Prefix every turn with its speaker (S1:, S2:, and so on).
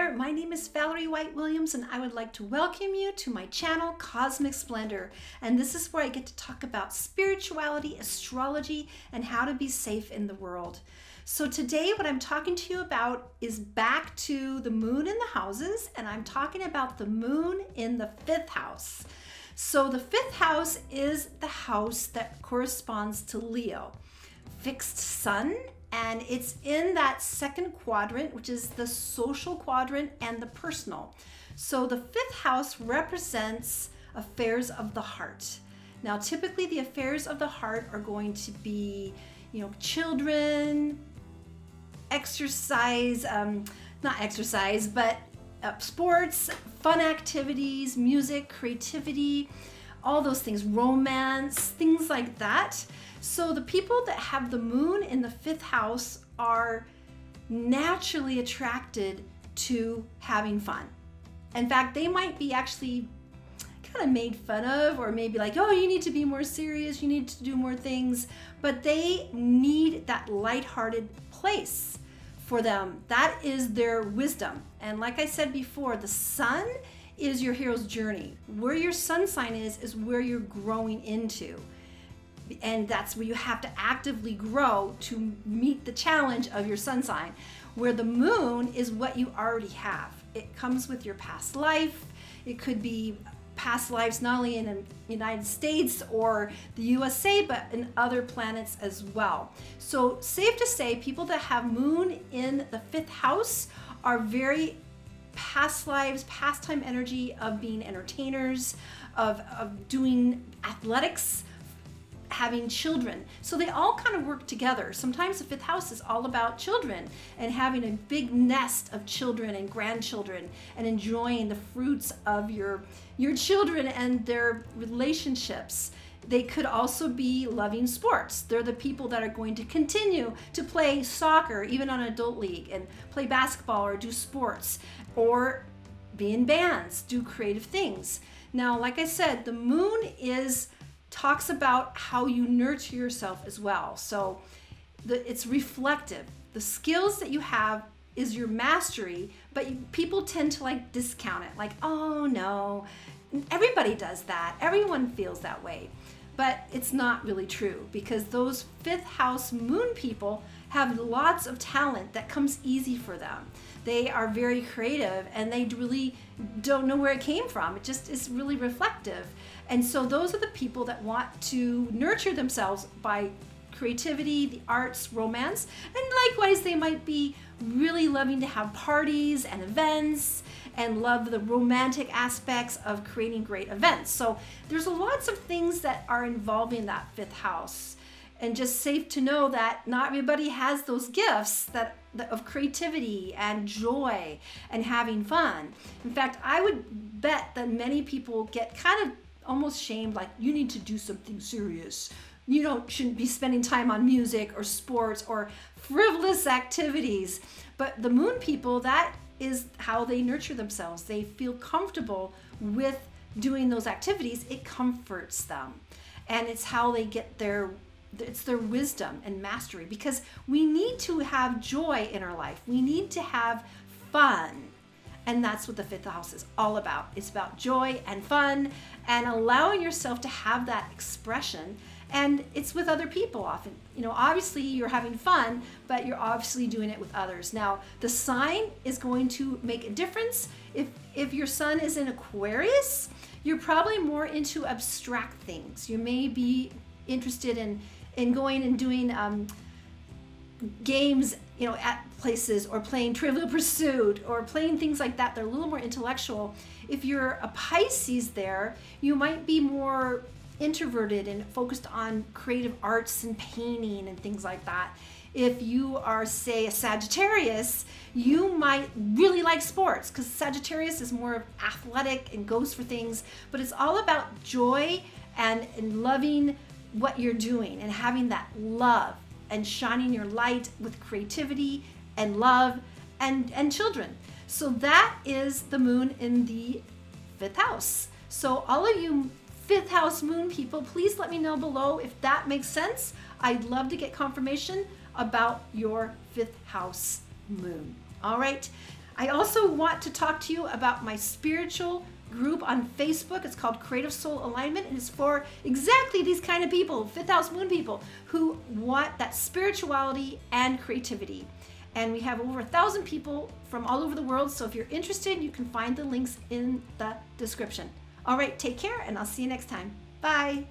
S1: there, my name is Valerie White Williams and I would like to welcome you to my channel Cosmic Splendor, and this is where I get to talk about spirituality, astrology, and how to be safe in the world. So today what I'm talking to you about is back to the moon in the houses, and I'm talking about the moon in the 5th house. So the 5th house is the house that corresponds to Leo, fixed sun, and it's in that second quadrant, which is the social quadrant and the personal. So the 5th house represents affairs of the heart. Now, typically the affairs of the heart are going to be, children, exercise, not exercise, but sports, fun activities, music, creativity, all those things, romance, things like that. So the people that have the moon in the 5th house are naturally attracted to having fun. In fact, they might be actually kind of made fun of, or maybe like, oh, you need to be more serious, you need to do more things, but they need that lighthearted place for them. That is their wisdom. And like I said before, the sun is your hero's journey. Where your sun sign is where you're growing into. And that's where you have to actively grow to meet the challenge of your sun sign. Where the moon is what you already have. It comes with your past life. It could be past lives not only in the United States or the USA, but in other planets as well. So safe to say, people that have moon in the 5th house are very past lives, pastime energy of being entertainers, of doing athletics, having children. So they all kind of work together. Sometimes the 5th house is all about children and having a big nest of children and grandchildren and enjoying the fruits of your children and their relationships. They could also be loving sports. They're the people that are going to continue to play soccer, even on adult league, and play basketball or do sports, or be in bands, do creative things. Now, like I said, the moon talks about how you nurture yourself as well. So it's reflective. The skills that you have is your mastery, but people tend to discount it. Like, oh no, everybody does that. Everyone feels that way. But it's not really true, because those 5th house moon people have lots of talent that comes easy for them. They are very creative and they really don't know where it came from. It just is really reflective. And so those are the people that want to nurture themselves by creativity, the arts, romance, and likewise they might be really loving to have parties and events and love the romantic aspects of creating great events. So there's lots of things that are involving that 5th house. And just safe to know that not everybody has those gifts of creativity and joy and having fun. In fact, I would bet that many people get kind of almost shamed, like, you need to do something serious. You shouldn't be spending time on music or sports or frivolous activities. But the moon people, that is how they nurture themselves. They feel comfortable with doing those activities. It comforts them. And it's how they get it's their wisdom and mastery, because we need to have joy in our life. We need to have fun. And that's what the 5th house is all about. It's about joy and fun and allowing yourself to have that expression. And it's with other people often. Obviously you're having fun, but you're obviously doing it with others. Now, the sign is going to make a difference. If your sun is in Aquarius, you're probably more into abstract things. You may be interested in going and doing games, at places, or playing Trivial Pursuit, or playing things like that. They're a little more intellectual. If you're a Pisces there, you might be more introverted and focused on creative arts and painting and things like that. If you are, say, a Sagittarius, you might really like sports, because Sagittarius is more athletic and goes for things, but it's all about joy and loving what you're doing and having that love and shining your light with creativity and love and children. So that is the moon in the 5th house. So all of you 5th house moon people, please let me know below if that makes sense. I'd love to get confirmation about your 5th house moon. All right. I also want to talk to you about my spiritual group on Facebook. It's called Creative Soul Alignment, and it's for exactly these kind of people, fifth house moon people, who want that spirituality and creativity. And we have over 1,000 people from all over the world. So if you're interested, you can find the links in the description. All right, take care, and I'll see you next time. Bye.